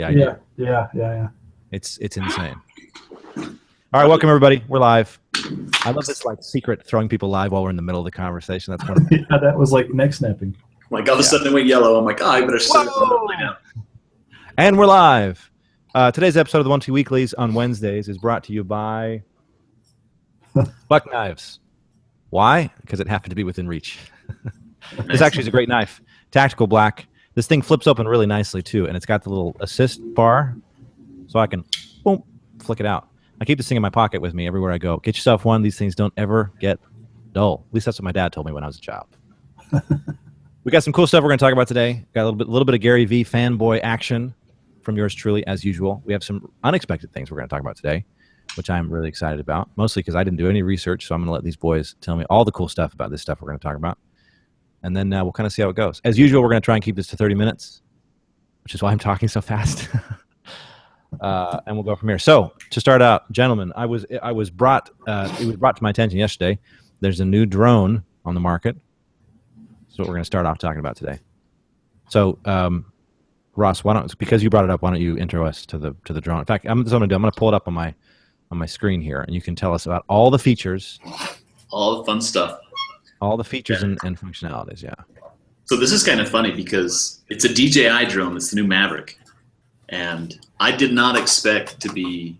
idea. Yeah. It's insane. All right, welcome everybody. We're live. I love this like secret throwing people live while we're in the middle of the conversation. That's one. Yeah, that was like neck snapping. Like all of a sudden it went yellow. I'm like, I better set it right now. And we're live. Today's episode of the Wunntee Weeklies on Wednesdays is brought to you by Buck Knives. Why? Because it happened to be within reach. This actually is a great knife. Tactical black. This thing flips open really nicely too, and it's got the little assist bar, so I can boom, flick it out. I keep this thing in my pocket with me everywhere I go. Get yourself one. These things don't ever get dull. At least that's what my dad told me when I was a child. We got some cool stuff we're going to talk about today. Got a little bit of Gary V fanboy action from yours truly, as usual. We have some unexpected things we're going to talk about today, which I'm really excited about, mostly because I didn't do any research, so I'm going to let these boys tell me all the cool stuff about this stuff we're going to talk about. And then we'll kind of see how it goes. As usual, we're going to try and keep this to 30 minutes, which is why I'm talking so fast. And we'll go from here. So to start out, gentlemen, it was brought to my attention yesterday. There's a new drone on the market. That's what we're going to start off talking about today. So, Ross, because you brought it up, why don't you intro us to the drone? In fact, I'm going to pull it up on my screen here, and you can tell us about all the features, all the fun stuff, all the features and functionalities. Yeah. So this is kind of funny because it's a DJI drone. It's the new Maverick. And I did not expect to be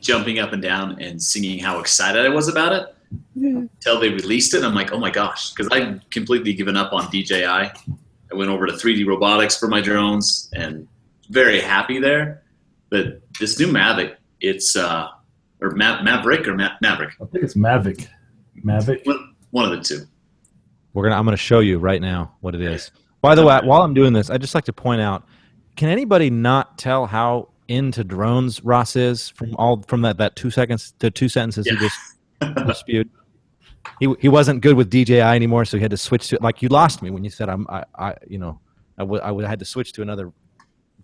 jumping up and down and singing how excited I was about it until they released it. And I'm like, oh my gosh, because I've completely given up on DJI. I went over to 3D robotics for my drones and very happy there. But this new Mavic, it's Maverick or Maverick? I think it's Mavic. Mavic. One of the two. I'm going to show you right now what it is. By the way, while I'm doing this, I'd just like to point out, can anybody not tell how into drones Ross is from that 2 seconds to 2 sentences he just spewed? He wasn't good with DJI anymore, so he had to switch to it. Like, you lost me when you said I had to switch to another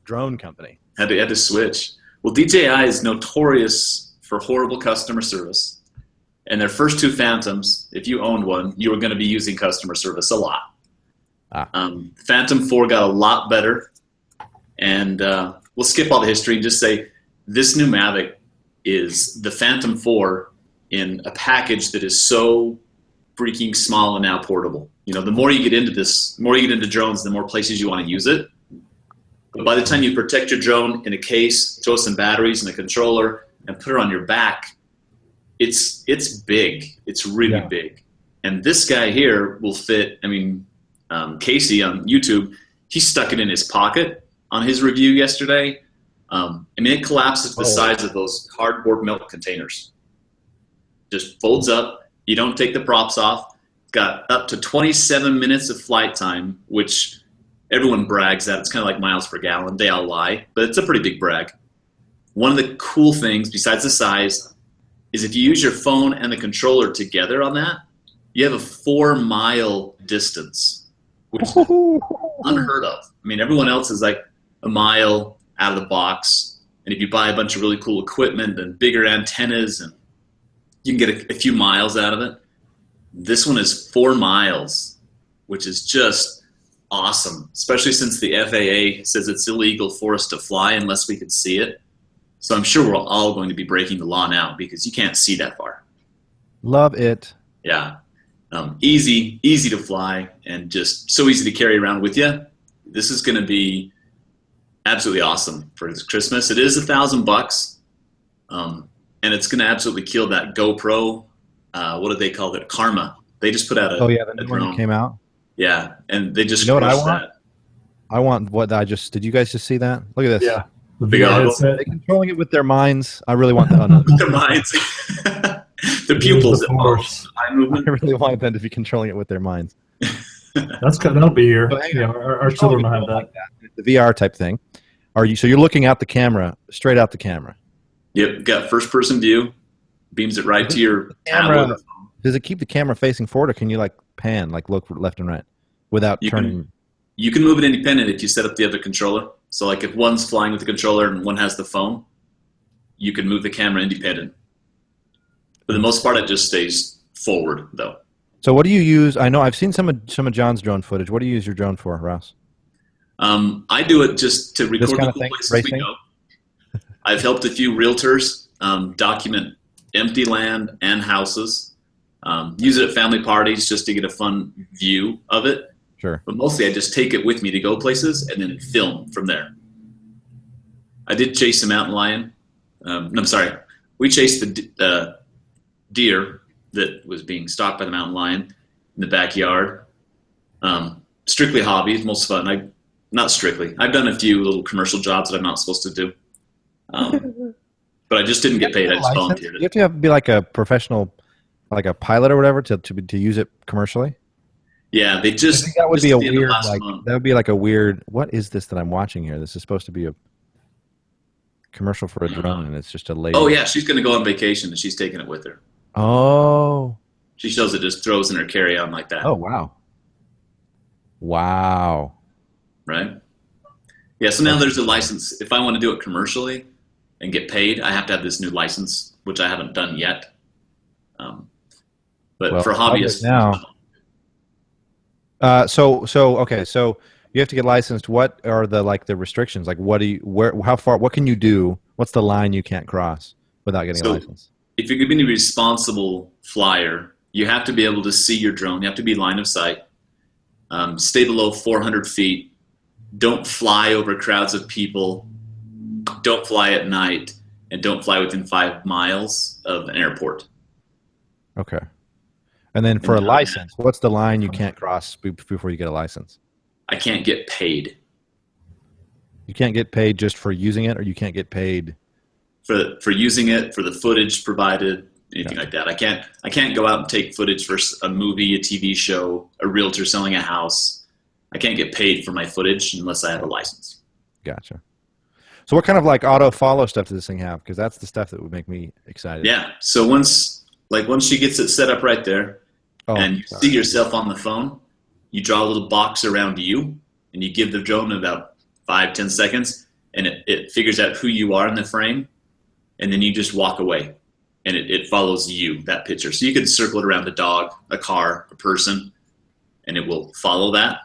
drone company. Had to switch. Well, DJI is notorious for horrible customer service. And their first two Phantoms, if you owned one, you were going to be using customer service a lot. Phantom 4 got a lot better. And we'll skip all the history and just say this new Mavic is the Phantom 4 in a package that is so freaking small and now portable. You know, the more you get into this, the more you get into drones, the more places you want to use it. But by the time you protect your drone in a case, throw some batteries and a controller, and put it on your back, it's big. It's really big. And this guy here will fit, Casey on YouTube, he stuck it in his pocket on his review yesterday. It collapses to the size of those cardboard milk containers. Just folds up. You don't take the props off. Got up to 27 minutes of flight time, which everyone brags that. It's kind of like miles per gallon. They all lie, but it's a pretty big brag. One of the cool things, besides the size, is if you use your phone and the controller together on that, you have a 4-mile distance, which is unheard of. Everyone else is like a mile out of the box. And if you buy a bunch of really cool equipment and bigger antennas, and you can get a few miles out of it. This one is 4 miles, which is just awesome, especially since the FAA says it's illegal for us to fly unless we can see it. So I'm sure we're all going to be breaking the law now because you can't see that far. Love it. Yeah. Easy to fly and just so easy to carry around with you. This is going to be absolutely awesome for this Christmas. It is $1,000, and it's going to absolutely kill that GoPro. What do they call it? Karma. They just put out the new one came out. Yeah, and they just crushed what I want? That. I want what I just. Did you guys just see that? Look at this. Yeah. The VR headset. They're controlling it with their minds. I really want that. With their minds. The pupils. I really want them to be controlling it with their minds. That'll be here. Our children will have that. Like that. The VR type thing. So you're looking at the camera, straight out the camera. Yep, got first person view. Beams it right to your tablet. Does it keep the camera facing forward, or can you pan, look left and right without turning? You can move it independent if you set up the other controller. So if one's flying with the controller and one has the phone, you can move the camera independent. For the most part, it just stays forward, though. So what do you use? I know I've seen some of John's drone footage. What do you use your drone for, Ross? I do it just to record kind the of cool thing, places racing? we go. I've helped a few realtors document empty land and houses. Use it at family parties just to get a fun view of it. Sure. But mostly I just take it with me to go places and then film from there. I did chase a mountain lion. I'm sorry. We chased the deer that was being stalked by the mountain lion in the backyard. Strictly hobbies, most fun. Not strictly. I've done a few little commercial jobs that I'm not supposed to do. But I just didn't get paid. I just volunteered it. You have to be like a professional, like a pilot or whatever, to use it commercially. Yeah, they just. I think that would be a weird, month. that would be like a weird. What is this that I'm watching here? This is supposed to be a commercial for a drone, and it's just a lady. Oh yeah, she's going to go on vacation, and she's taking it with her. Oh. She shows it, just throws in her carry-on like that. Oh wow. Wow. Right. Yeah. So now there's a license. If I want to do it commercially and get paid, I have to have this new license, which I haven't done yet. But for hobbyists now. So you have to get licensed. What are the restrictions? Like, how far? What can you do? What's the line you can't cross without getting a license? If you're going to be a responsible flyer, you have to be able to see your drone. You have to be line of sight. Stay below 400 feet. Don't fly over crowds of people. Don't fly at night, and don't fly within 5 miles of an airport. Okay. And then for a license, what's the line you can't cross before you get a license? I can't get paid. You can't get paid just for using it, or you can't get paid for using it, for the footage provided, anything like that. I can't go out and take footage for a movie, a TV show, a realtor selling a house. I can't get paid for my footage unless I have a license. Gotcha. So what kind of auto follow stuff does this thing have? Because that's the stuff that would make me excited. Yeah. So once she gets it set up right there, and you see yourself on the phone, you draw a little box around you, and you give the drone about 5-10 seconds, and it figures out who you are in the frame, and then you just walk away, and it follows you, that picture. So you can circle it around a dog, a car, a person, and it will follow that.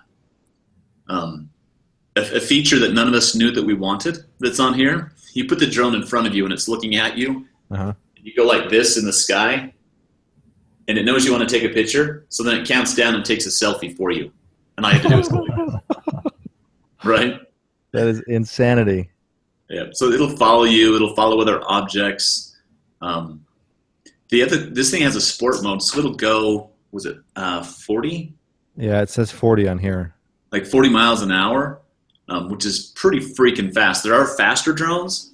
A feature that none of us knew that we wanted that's on here, you put the drone in front of you, and it's looking at you. Uh-huh. You go like this in the sky, and it knows you want to take a picture, so then it counts down and takes a selfie for you. And all you have to do is go right? That is insanity. Yeah, so it'll follow you. It'll follow other objects. This thing has a sport mode, so it'll go, was it 40? Yeah, it says 40 on here. Like 40 miles an hour, which is pretty freaking fast. There are faster drones,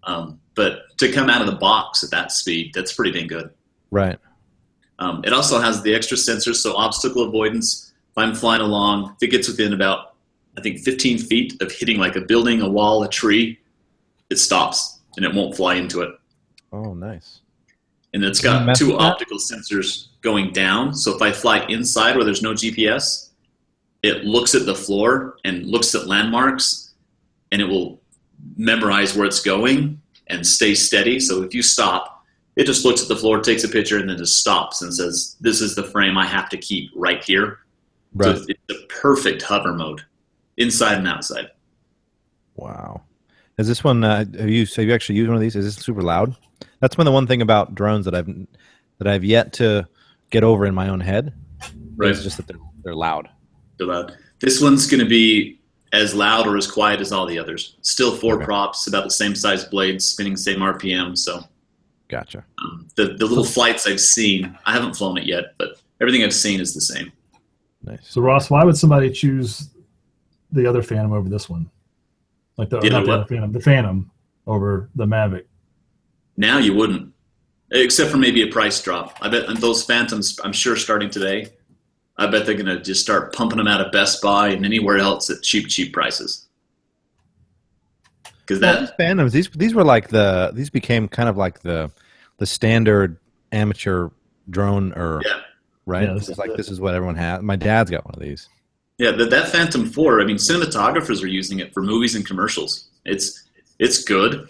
but to come out of the box at that speed, that's pretty dang good. Right. It also has the extra sensors, so obstacle avoidance. If I'm flying along, if it gets within about, I think, 15 feet of hitting like a building, a wall, a tree, it stops, and it won't fly into it. Oh, nice. And it's got 2 optical sensors going down, so if I fly inside where there's no GPS, it looks at the floor and looks at landmarks, and it will memorize where it's going and stay steady. So if you stop, it just looks at the floor, takes a picture, and then just stops and says, this is the frame I have to keep right here. Right. So it's the perfect hover mode, inside and outside. Wow. Is this one, have you actually used one of these? Is this super loud? That's been the one thing about drones that I've yet to get over in my own head. Right. It's just that they're loud. They're loud. This one's going to be as loud or as quiet as all the others. Still 4 props, about the same size blades, spinning same RPM, so. Gotcha. The little flights I've seen, I haven't flown it yet, but everything I've seen is the same. Nice. So Ross, why would somebody choose the other Phantom over this one? Like the Phantom over the Mavic? Now you wouldn't, except for maybe a price drop. I bet those Phantoms, I'm sure starting today, I bet they're going to just start pumping them out of Best Buy and anywhere else at cheap prices. Because these Phantoms, these were these became kind of like the standard amateur drone, right? Yeah, this is what everyone has. My dad's got one of these. Yeah, that Phantom 4. I mean, cinematographers are using it for movies and commercials. It's good,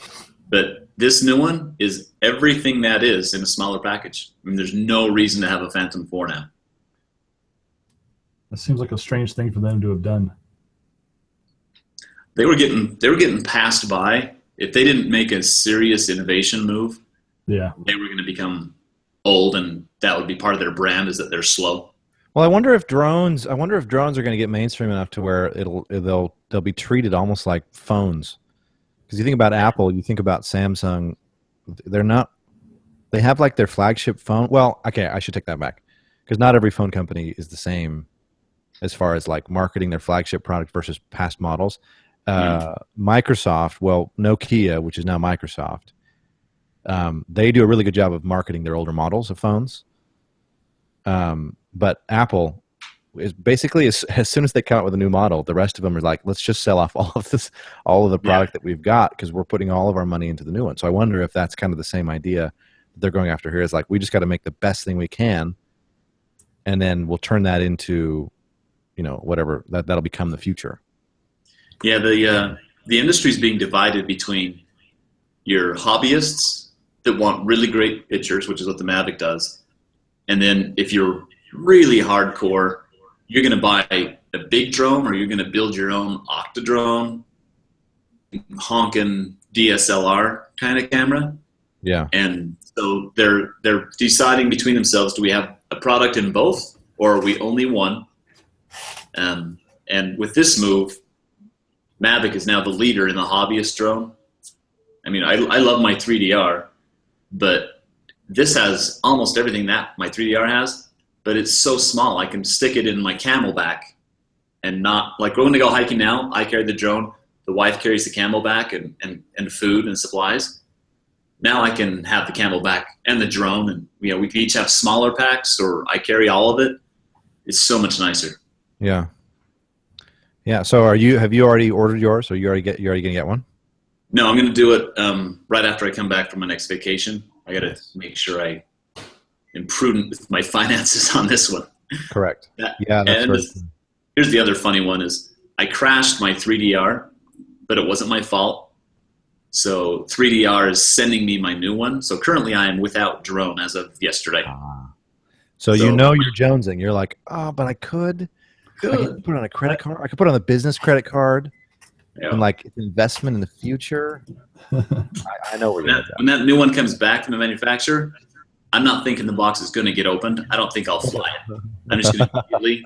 but this new one is everything that is in a smaller package. I mean, there's no reason to have a Phantom 4 now. That seems like a strange thing for them to have done. they were getting passed by. If they didn't make a serious innovation move, yeah, they were going to become old, and that would be part of their brand, is that they're slow. Well, I wonder if drones are going to get mainstream enough to where they'll be treated almost like phones. Because you think about Apple, you think about Samsung, they have like their flagship phone. Well, okay, I should take that back, because not every phone company is the same as far as like marketing their flagship product versus past models. Microsoft, well, Nokia, which is now Microsoft, they do a really good job of marketing their older models of phones. But Apple is basically, as soon as they come out with a new model, the rest of them are like, let's just sell off all of the product that we've got, because we're putting all of our money into the new one. So I wonder if that's kind of the same idea that they're going after here, is like, we just got to make the best thing we can, and then we'll turn that into, whatever that'll become the future. Yeah, the industry is being divided between your hobbyists that want really great pictures, which is what the Mavic does, and then if you're really hardcore, you're going to buy a big drone, or you're going to build your own octadrone, honking DSLR kind of camera. Yeah. And so they're deciding between themselves, do we have a product in both, or are we only one? And with this move, Mavic is now the leader in the hobbyist drone. I mean, I love my 3DR, but this has almost everything that my 3DR has, but it's so small. I can stick it in my Camelback, and not like when I go hiking now, I carry the drone, the wife carries the Camelback and food and supplies. Now I can have the Camelback and the drone, and we can each have smaller packs, or I carry all of it. It's so much nicer. Yeah. Yeah. So have you already ordered yours, or you already going to get one? No, I'm going to do it right after I come back from my next vacation. I got to make sure I am prudent with my finances on this one. Correct. Here's the other funny one is I crashed my 3DR, but it wasn't my fault. So 3DR is sending me my new one. So currently I am without drone as of yesterday. So you're jonesing. You're like, but I could put it on a credit card. I could put it on a business credit card. Yeah. And like investment in the future. I know where you're when that new one comes back from the manufacturer, I'm not thinking the box is going to get opened. I don't think I'll fly it. I'm just going to immediately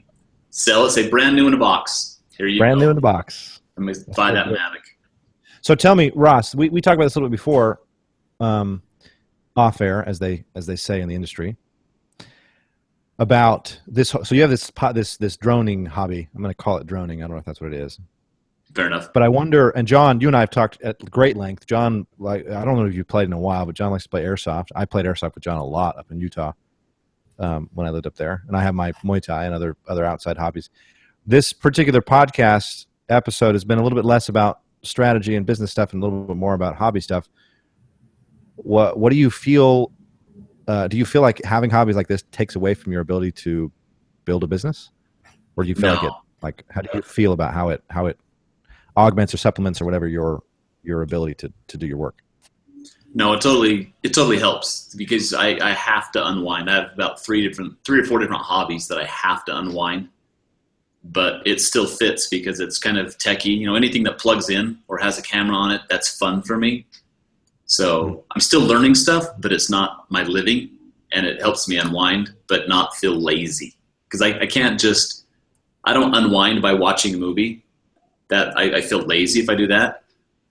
sell it, say brand new in a box. Here you go. Brand new in the box. I'm going to buy that Mavic. So tell me, Ross, we talked about this a little bit before, off air, as they say in the industry, about this. So you have this droning hobby. I'm going to call it droning. I don't know if that's what it is. Fair enough. But I wonder, and John, you and I have talked at great length. John, I don't know if you've played in a while, but John likes to play airsoft. I played airsoft with John a lot up in Utah when I lived up there, and I have my Muay Thai and other outside hobbies. This particular podcast episode has been a little bit less about strategy and business stuff and a little bit more about hobby stuff. What do you feel? Do you feel like having hobbies like this takes away from your ability to build a business, or do you feel how do you feel about how it augments or supplements or whatever your ability to do your work? No, it totally helps, because I have to unwind. I have about three or four different hobbies that I have to unwind, but it still fits because it's kind of techie. Anything that plugs in or has a camera on it, that's fun for me. So I'm still learning stuff, but it's not my living, and it helps me unwind but not feel lazy, because I don't unwind by watching a movie. That I feel lazy if I do that.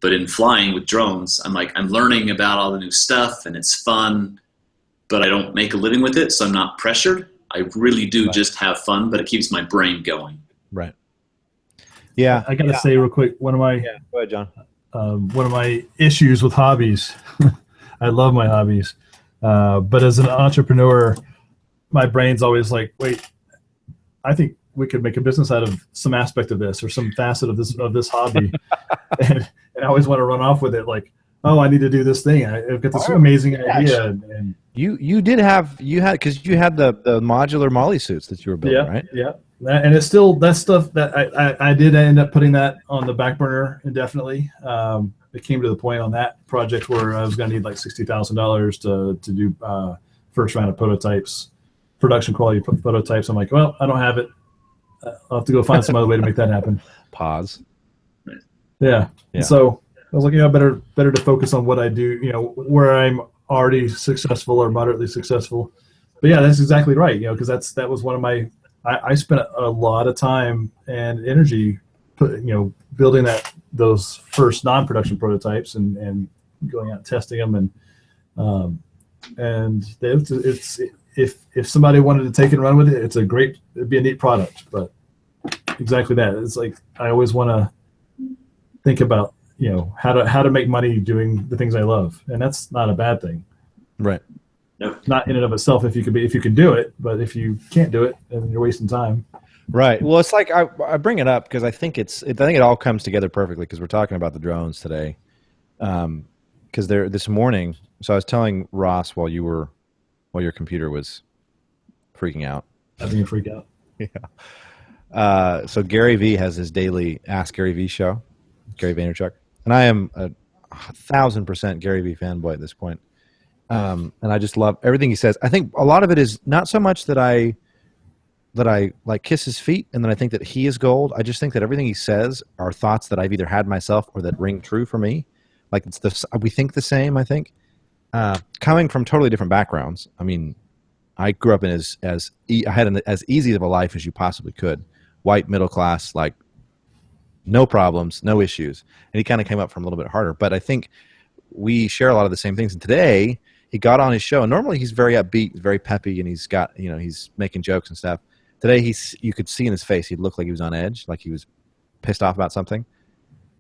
But in flying with drones, I'm learning about all the new stuff, and it's fun, but I don't make a living with it, so I'm not pressured. I really do just have fun, but it keeps my brain going. Right. Yeah. I got to say real quick, go ahead, John. One of my issues with hobbies, I love my hobbies, but as an entrepreneur, my brain's always like, wait, I think we could make a business out of some aspect of this or some facet of this hobby. and I always want to run off with it. Like, oh, I need to do this thing. I've got this amazing idea. And you had, cause you had the modular molly suits that you were building, right? Yeah. And it's still, that stuff that I did end up putting that on the back burner indefinitely. It came to the point on that project where I was going to need like $60,000 to do first round of prototypes, production quality prototypes. I'm like, well, I don't have it. I'll have to go find some other way to make that happen. Pause. Yeah. Yeah. So I was like, better to focus on what I do, where I'm already successful or moderately successful. But yeah, that's exactly right. Because that was one of my, I spent a lot of time and energy, building those first non-production prototypes and going out and testing them and it's if somebody wanted to take it and run with it, it'd be a neat product. But exactly that. It's like I always want to think about how to make money doing the things I love, and that's not a bad thing. Right. Nope. Not in and of itself if you can do it, but if you can't do it, then you're wasting time. Right. Well, it's like I bring it up because I think I think it all comes together perfectly because we're talking about the drones today. Because this morning, so I was telling Ross while your computer was freaking out. Having a freak out. Yeah. So Gary Vee has his daily Ask Gary Vee show, Gary Vaynerchuk, and I am a 1,000% Gary Vee fanboy at this point. And I just love everything he says. I think a lot of it is not so much that I like kiss his feet and then I think that he is gold. I just think that everything he says are thoughts that I've either had myself or that ring true for me. Like we think the same, I think. Coming from totally different backgrounds. I mean, I grew up in I had as easy of a life as you possibly could. White, middle class, like no problems, no issues. And he kind of came up from a little bit harder. But I think we share a lot of the same things. And today he got on his show. And normally he's very upbeat, very peppy, and he's got, he's making jokes and stuff. Today you could see in his face, he looked like he was on edge, like he was pissed off about something.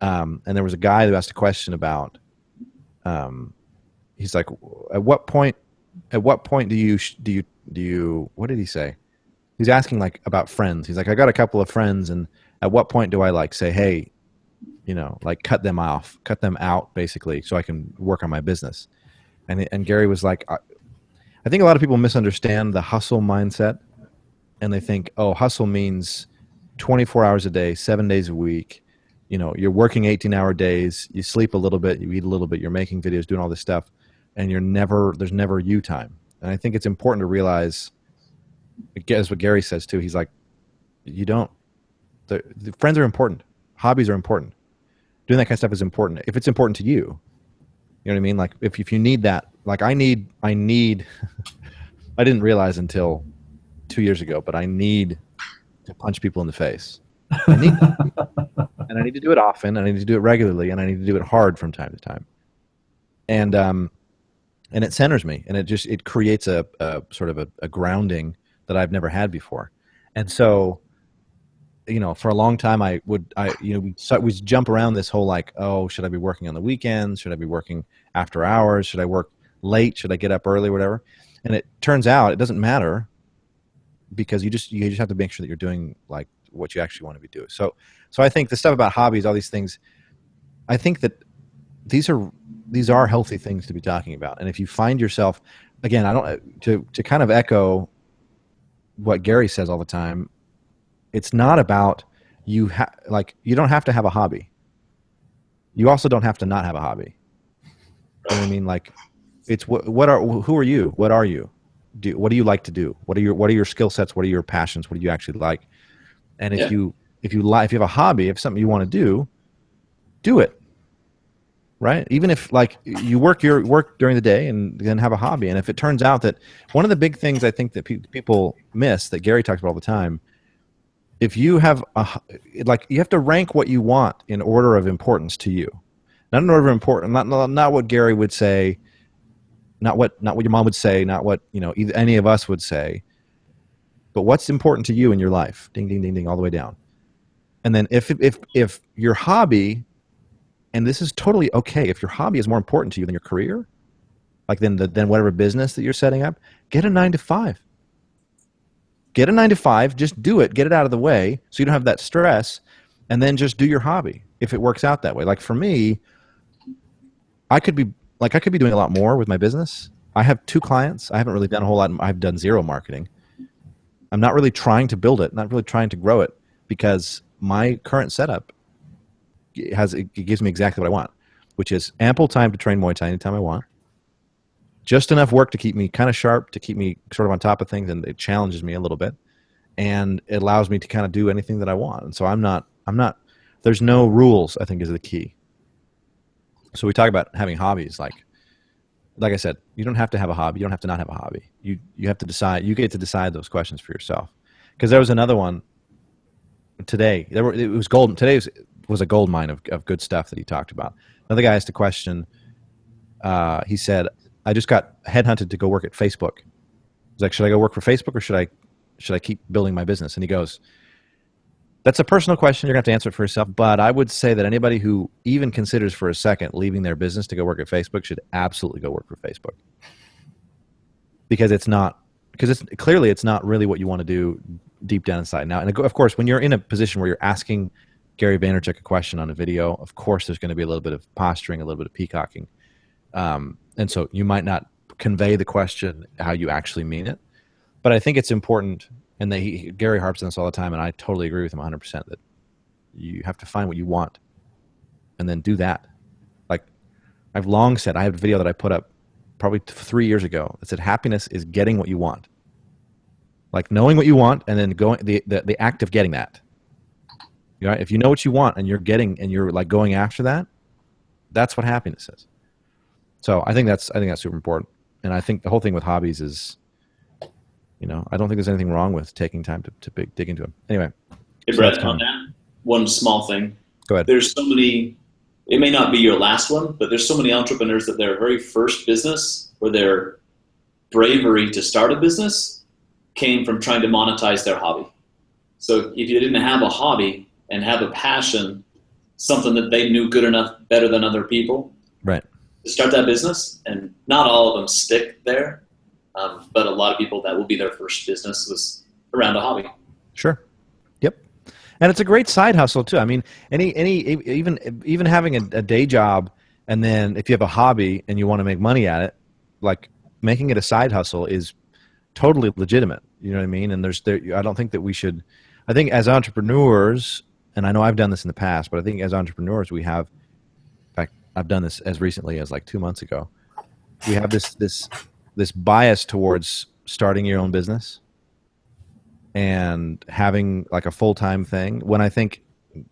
And there was a guy who asked a question about, he's like, at what point do you, what did he say? He's asking like about friends. He's like, I got a couple of friends, and at what point do I like say, hey, like cut them out basically, so I can work on my business? And Gary was like, I think a lot of people misunderstand the hustle mindset, and they think, oh, hustle means 24 hours a day, 7 days a week. You're working 18-hour days, you sleep a little bit, you eat a little bit, you're making videos, doing all this stuff, and there's never you time. And I think it's important to realize, as what Gary says too, he's like, the friends are important, hobbies are important, doing that kind of stuff is important if it's important to you. You know what I mean? Like if you need that, like I need I didn't realize until 2 years ago, but I need to punch people in the face. And I need to do it often, and I need to do it regularly, and I need to do it hard from time to time. And it centers me, and it creates a sort of a grounding that I've never had before. And so, for a long time we jump around this whole like, oh, should I be working on the weekends? Should I be working after hours? Should I work late? Should I get up early? Whatever. And it turns out it doesn't matter, because you just have to make sure that you're doing like what you actually want to be doing. So I think the stuff about hobbies, all these things, I think that these are healthy things to be talking about. And if you find yourself, again, to kind of echo what Gary says all the time, it's not about you don't have to have a hobby. You also don't have to not have a hobby. You know what I mean? Like it's who are you? What are you? What do you like to do? What are your skill sets? What are your passions? What do you actually like? And if you have a hobby, if something you want to do it, right? Even if like you work during the day and then have a hobby. And if it turns out that one of the big things I think that people miss, that Gary talks about all the time, if you have you have to rank what you want in order of importance to you, not in order of importance, not what Gary would say, not what your mom would say, not what either any of us would say. But what's important to you in your life? Ding, ding, ding, ding, all the way down. And then if your hobby, and this is totally okay, if your hobby is more important to you than your career, like than whatever business that you're setting up, get a 9-to-5. Get a 9-to-5, just do it, get it out of the way so you don't have that stress, and then just do your hobby if it works out that way. Like for me, I could be doing a lot more with my business. I have 2 clients. I haven't really done a whole lot. I've done zero marketing. I'm not really trying to build it, not really trying to grow it, because my current setup it gives me exactly what I want, which is ample time to train Muay Thai anytime I want, just enough work to keep me kind of sharp, to keep me sort of on top of things, and it challenges me a little bit, and it allows me to kind of do anything that I want. And so I'm not there's no rules, I think, is the key. So we talk about having hobbies. Like I said, you don't have to have a hobby. You don't have to not have a hobby. You have to decide. You get to decide those questions for yourself. Because there was another one today. It was golden. Today was a gold mine of good stuff that he talked about. Another guy asked a question. He said, I just got headhunted to go work at Facebook. He's like, should I go work for Facebook or should I keep building my business? And he goes, that's a personal question. You're going to have to answer it for yourself. But I would say that anybody who even considers for a second leaving their business to go work at Facebook should absolutely go work for Facebook. Because it's not really what you want to do deep down inside. Now, and of course, when you're in a position where you're asking Gary Vaynerchuk a question on a video, of course, there's going to be a little bit of posturing, a little bit of peacocking. And so you might not convey the question how you actually mean it. But I think it's important, and Gary harps on this all the time, and I totally agree with him 100%, that you have to find what you want and then do that. Like I've long said, I have a video that I put up probably 3 years ago that said happiness is getting what you want. Like knowing what you want and then going the act of getting that. You know, if you know what you want and you're like going after that, that's what happiness is. So I think that's super important. And I think the whole thing with hobbies is, you know, I don't think there's anything wrong with taking time to dig into them. Anyway. Hey, Brett, on that, one small thing. Go ahead. There's so many, it may not be your last one, but there's so many entrepreneurs that their very first business or their bravery to start a business came from trying to monetize their hobby. So if you didn't have a hobby and have a passion, something that they knew good enough, better than other people, right, to start that business, and not all of them stick there, but a lot of people, that will be their first business was around a hobby. Sure. Yep. And it's a great side hustle too. I mean, even having a day job, and then if you have a hobby and you want to make money at it, like making it a side hustle is totally legitimate. You know what I mean? And I don't think that we should. I think as entrepreneurs, and I know I've done this in the past, but I think as entrepreneurs we have. In fact, I've done this as recently as like 2 months ago. We have this bias towards starting your own business and having like a full-time thing, when I think,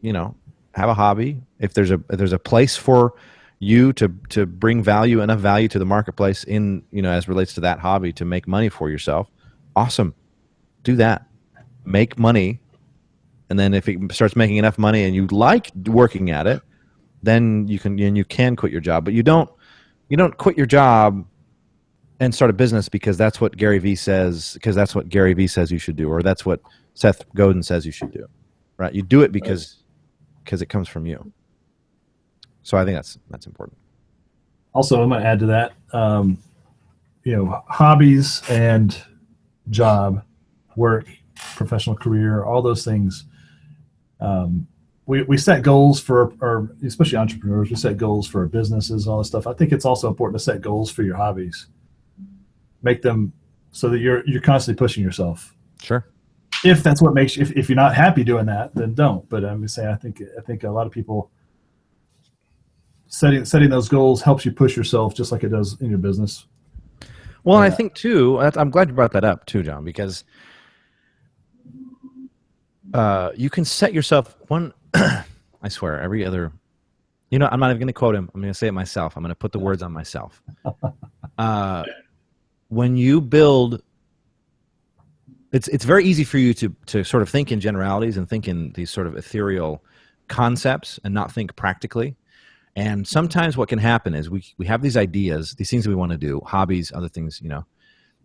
you know, have a hobby. If there's a place for you to bring enough value to the marketplace in, you know, as relates to that hobby to make money for yourself, awesome. Do that. Make money. And then if it starts making enough money and you like working at it, then you can quit your job. But you don't quit your job and start a business because that's what Gary Vee says, you should do, or that's what Seth Godin says you should do. Right? You do it because it comes from you. So I think that's important. Also, I'm going to add to that, you know, hobbies and job, work, professional career, all those things. We set goals for our, especially entrepreneurs, we set goals for our businesses and all this stuff. I think it's also important to set goals for your hobbies. Make them so that you're constantly pushing yourself. Sure. If that's what makes you, if you're not happy doing that, then don't. But I'm just saying, I think a lot of people setting those goals helps you push yourself just like it does in your business. Well, I think too, I'm glad you brought that up too, John, because you can set yourself one. I swear, every other. You know, I'm not even going to quote him. I'm going to say it myself. I'm going to put the words on myself. When you build, it's very easy for you to sort of think in generalities and think in these sort of ethereal concepts and not think practically. And sometimes what can happen is we have these ideas, these things that we want to do, hobbies, other things, you know,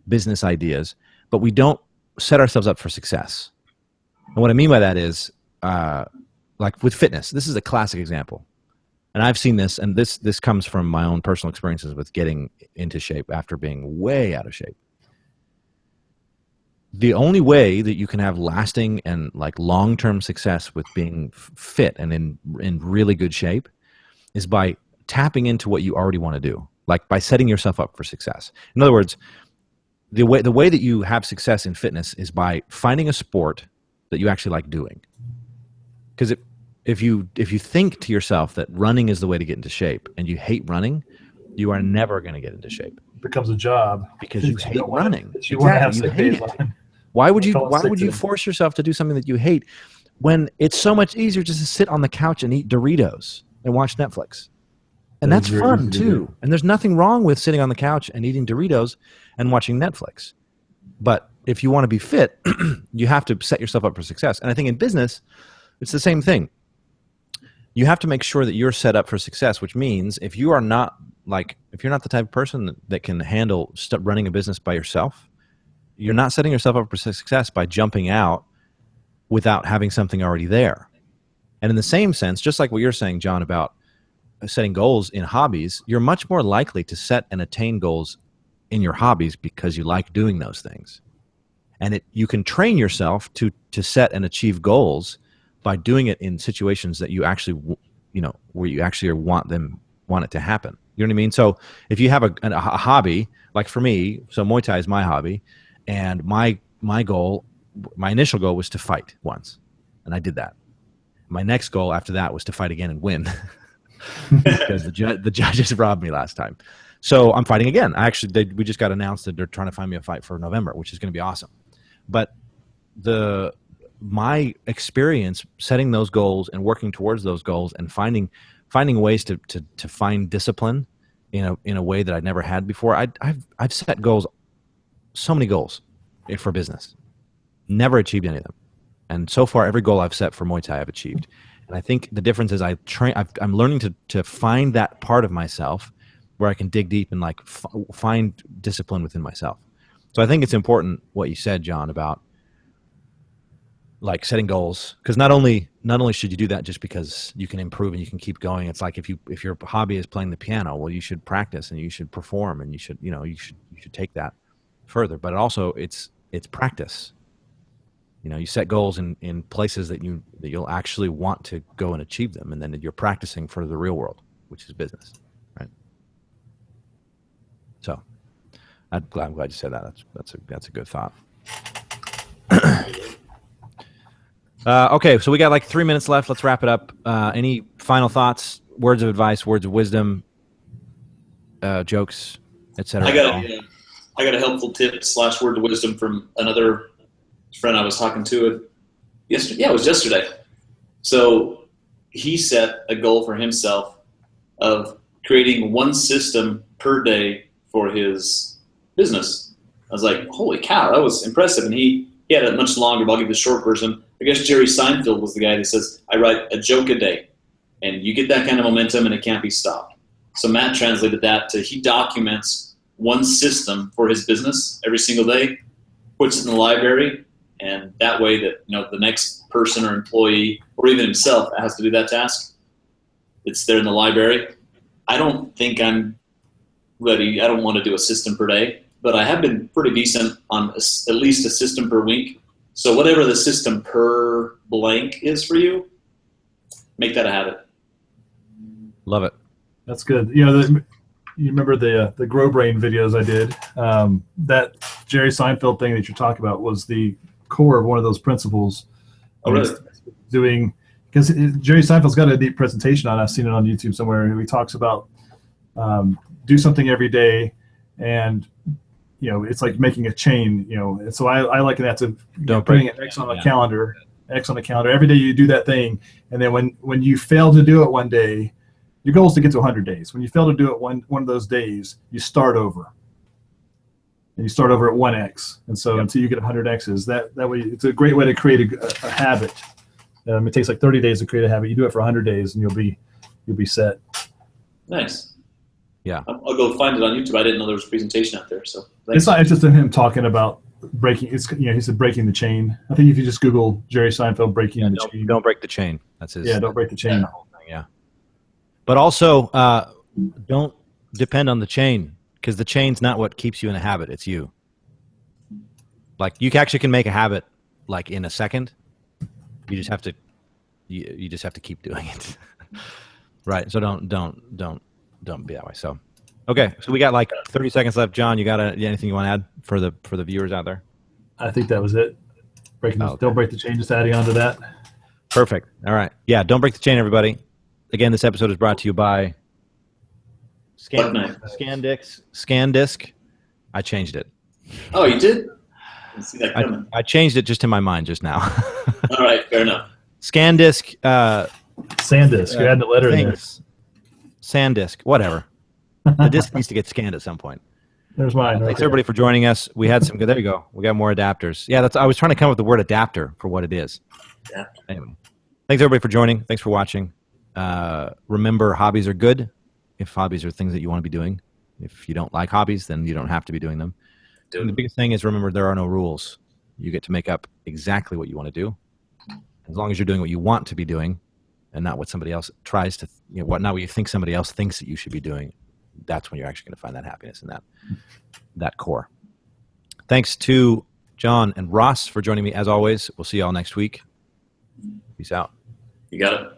business ideas, but we don't set ourselves up for success. And what I mean by that is, like with fitness, this is a classic example. And I've seen this, and this comes from my own personal experiences with getting into shape after being way out of shape. The only way that you can have lasting and like long-term success with being fit and in really good shape is by tapping into what you already want to do, like by setting yourself up for success. In other words, the way that you have success in fitness is by finding a sport that you actually like doing. Because if you think to yourself that running is the way to get into shape and you hate running, you are never going to get into shape. It becomes a job because you hate running. You want to have some days. Why would you force yourself to do something that you hate? when it's so much easier just to sit on the couch and eat Doritos and watch Netflix. And that's fun too. And there's nothing wrong with sitting on the couch and eating Doritos and watching Netflix. But if you want to be fit, you have to set yourself up for success. And I think in business, it's the same thing. You have to make sure that you're set up for success, which means if you're not the type of person that can handle running a business by yourself, you're not setting yourself up for success by jumping out without having something already there. And in the same sense, just like what you're saying, John, about setting goals in hobbies, you're much more likely to set and attain goals in your hobbies because you like doing those things. And you can train yourself to set and achieve goals by doing it in situations that you actually, where you actually want it to happen. You know what I mean? So if you have a hobby, like for me, so Muay Thai is my hobby, and my initial goal was to fight once, and I did that. My next goal after that was to fight again and win, because the judges robbed me last time. So I'm fighting again. We just got announced that they're trying to find me a fight for November, which is going to be awesome. But my experience setting those goals and working towards those goals and finding ways to find discipline in a way that I'd never had before. I've set goals, so many goals for business, never achieved any of them. And so far, every goal I've set for Muay Thai I've achieved. And I think the difference is I'm learning to find that part of myself where I can dig deep and find discipline within myself. So I think it's important what you said, John, about setting goals, because not only should you do that just because you can improve and you can keep going. It's like if your hobby is playing the piano, well, you should practice and you should perform and you should take that further. But also it's practice. You set goals in places that you'll actually want to go and achieve them, and then you're practicing for the real world, which is business, right? So I'm glad you said that. That's a good thought. Okay, so we got 3 minutes left. Let's wrap it up. Any final thoughts, words of advice, words of wisdom, jokes, etc.? I got a helpful tip / word of wisdom from another friend I was talking to yesterday. Yeah, it was yesterday. So he set a goal for himself of creating one system per day for his business. I was like, holy cow, that was impressive. And he had it much longer, but I'll give you the short version. I guess Jerry Seinfeld was the guy that says, I write a joke a day. And you get that kind of momentum and it can't be stopped. So Matt translated that to he documents one system for his business every single day, puts it in the library, and that way that the next person or employee or even himself that has to do that task, it's there in the library. I don't think I'm ready. I don't want to do a system per day, but I have been pretty decent on at least a system per week. So whatever the system per blank is for you, make that a habit. Love it. That's good. You remember the Grow Brain videos I did? That Jerry Seinfeld thing that you're talking about was the core of one of those principles. Oh, really? Because Jerry Seinfeld's got a neat presentation on. I've seen it on YouTube somewhere, and he talks about do something every day, and it's like making a chain. And so I liken that to putting an X on the calendar. X on the calendar every day. You do that thing, and then when you fail to do it one day, your goal is to get to 100 days. When you fail to do it one of those days, you start over. And you start over at 1x, and so until you get 100 x's, that way it's a great way to create a habit. It takes 30 days to create a habit. You do it for 100 days, and you'll be set. Nice. Yeah, I'll go find it on YouTube. I didn't know there was a presentation out there. So thanks. It's just him talking about breaking. He said breaking the chain. I think if you just Google Jerry Seinfeld breaking the chain. Don't break the chain. That's his. Yeah, don't break the chain. Yeah, but also don't depend on the chain. Because the chain's not what keeps you in a habit; it's you. You actually can make a habit in a second. You just have to, you just have to keep doing it, right? So don't be that way. So, okay, so we got 30 seconds left. John, you got anything you want to add for the viewers out there? I think that was it. Don't break the chain. Just adding on to that. Perfect. All right. Yeah, don't break the chain, everybody. Again, this episode is brought to you by ScanDisk. I changed it. Oh, you did? I see that coming. I changed it just in my mind just now. All right, fair enough. SanDisk. SanDisk. You had the letter in there. SanDisk. Whatever. The disc needs to get scanned at some point. There's mine. Thanks everybody for joining us. We had some good. There you go. We got more adapters. Yeah, I was trying to come up with the word adapter for what it is. Adapter. Anyway, thanks everybody for joining. Thanks for watching. Remember, hobbies are good if hobbies are things that you want to be doing. If you don't like hobbies, then you don't have to be doing them. And the biggest thing is, remember, there are no rules. You get to make up exactly what you want to do, as long as you're doing what you want to be doing, and not what somebody else tries to. Not what you think somebody else thinks that you should be doing. That's when you're actually going to find that happiness in that core. Thanks to John and Ross for joining me as always. We'll see you all next week. Peace out. You got it.